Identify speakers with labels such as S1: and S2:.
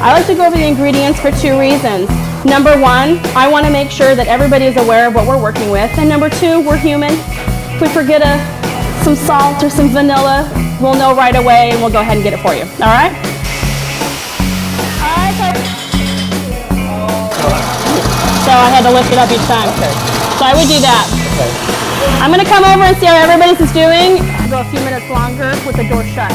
S1: I like to go over the ingredients for two reasons. Number one, I want to make sure that everybody is aware of what we're working with. And number two, we're human. If we forget some salt or some vanilla, we'll know right away and we'll go ahead and get it for you. All right? All right, so I had to lift it up each time.
S2: Okay.
S1: So I would do that.
S2: Okay.
S1: I'm going to come over and see how everybody's is doing. I'll go a few minutes longer with the door shut.